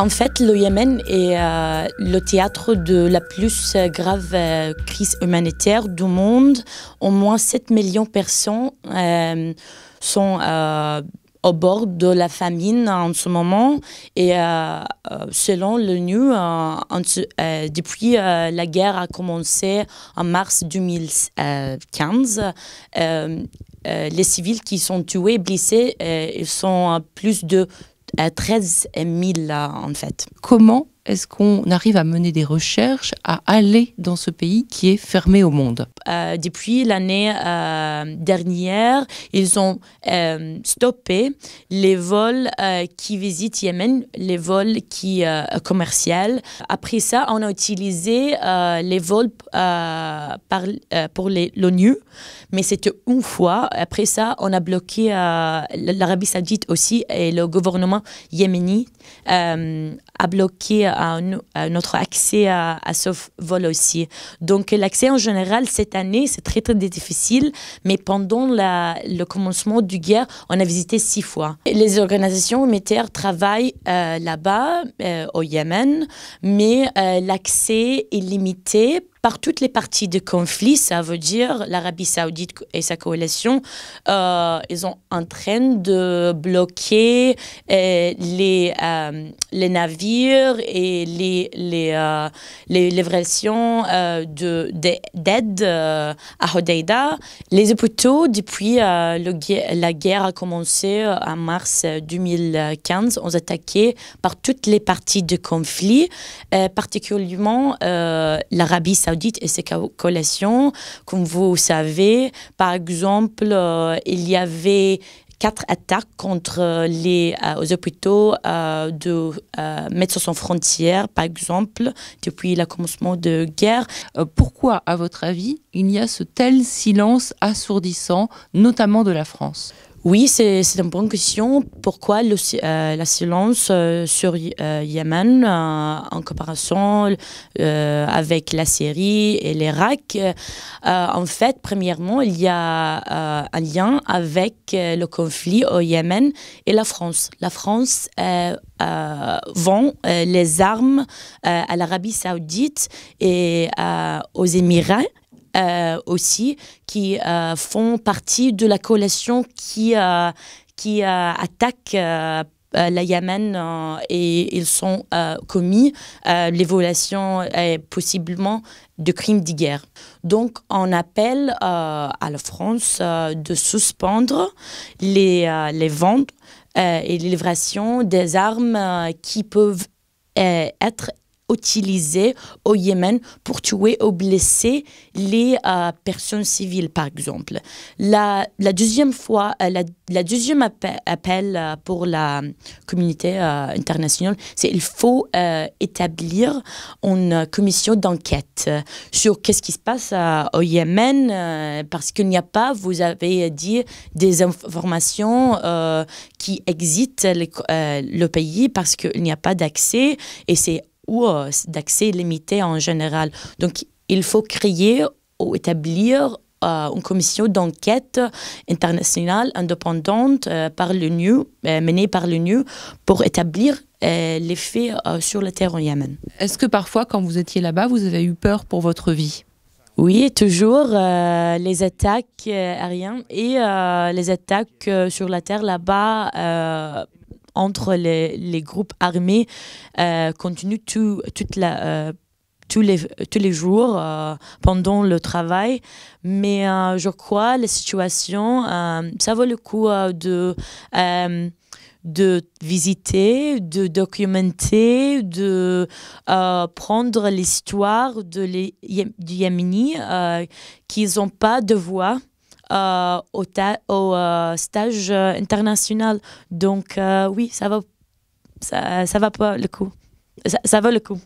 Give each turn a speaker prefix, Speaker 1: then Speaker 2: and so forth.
Speaker 1: En fait, le Yémen est le théâtre de la plus grave crise humanitaire du monde. Au moins 7 millions de personnes sont au bord de la famine en ce moment. Et selon l'ONU, depuis la guerre a commencé en mars 2015, les civils qui sont tués, blessés, ils sont plus de 13 000 en fait.
Speaker 2: Comment est-ce qu'on arrive à mener des recherches, à aller dans ce pays qui est fermé au monde?
Speaker 1: Depuis l'année dernière, ils ont stoppé les vols qui visitent Yémen, les vols commerciaux. Après ça, on a utilisé les vols pour l'ONU, mais c'était une fois. Après ça, on a bloqué l'Arabie Saoudite aussi et le gouvernement yéménite a bloqué notre accès à ce vol aussi. Donc l'accès en général cette année, c'est très très difficile, mais pendant le commencement du guerre, on a visité 6 fois. Les organisations humanitaires travaillent là-bas, au Yémen, mais l'accès est limité par toutes les parties du conflit. Ça veut dire l'Arabie Saoudite et sa coalition, ils sont en train de bloquer les navires et les livraisons d'aide à Hodeïda. Les hôpitaux, depuis la guerre a commencé en mars 2015, ont attaqué par toutes les parties du conflit, particulièrement l'Arabie Saoudite et ses coalitions. Comme vous savez, par exemple, il y avait 4 attaques contre les hôpitaux de Médecins sans frontières, par exemple, depuis le commencement de guerre.
Speaker 2: Pourquoi, à votre avis, il y a ce tel silence assourdissant, notamment de la France ?
Speaker 1: Oui, c'est une bonne question. Pourquoi la silence sur Yémen en comparaison avec la Syrie et l'Irak? En fait, premièrement, il y a un lien avec le conflit au Yémen et la France. La France vend les armes à l'Arabie Saoudite et aux Émirats. Aussi, qui font partie de la coalition qui attaque la Yémen et ils sont commis les violations possiblement de crimes de guerre. Donc, on appelle à la France de suspendre les ventes et les livrations des armes qui peuvent être utilisées au Yémen pour tuer ou blesser les personnes civiles, par exemple. La deuxième appel pour la communauté internationale, c'est qu'il faut établir une commission d'enquête sur qu'est-ce qui se passe au Yémen, parce qu'il n'y a pas, vous avez dit, des informations qui existent le pays parce qu'il n'y a pas d'accès et c'est ou d'accès limité en général. Donc, il faut créer ou établir une commission d'enquête internationale indépendante menée par l'ONU pour établir les faits sur le terrain au Yémen.
Speaker 2: Est-ce que parfois, quand vous étiez là-bas, vous avez eu peur pour votre vie ?
Speaker 1: Oui, toujours. Les attaques aériennes et les attaques sur la terre là-bas entre les groupes armés continuent tous les jours pendant le travail. Mais je crois la situation, ça vaut le coup de visiter, de documenter, de prendre l'histoire du Yémeni qui n'ont pas de voix au stage international. Donc oui, ça va pas le coup. Ça vaut le coup.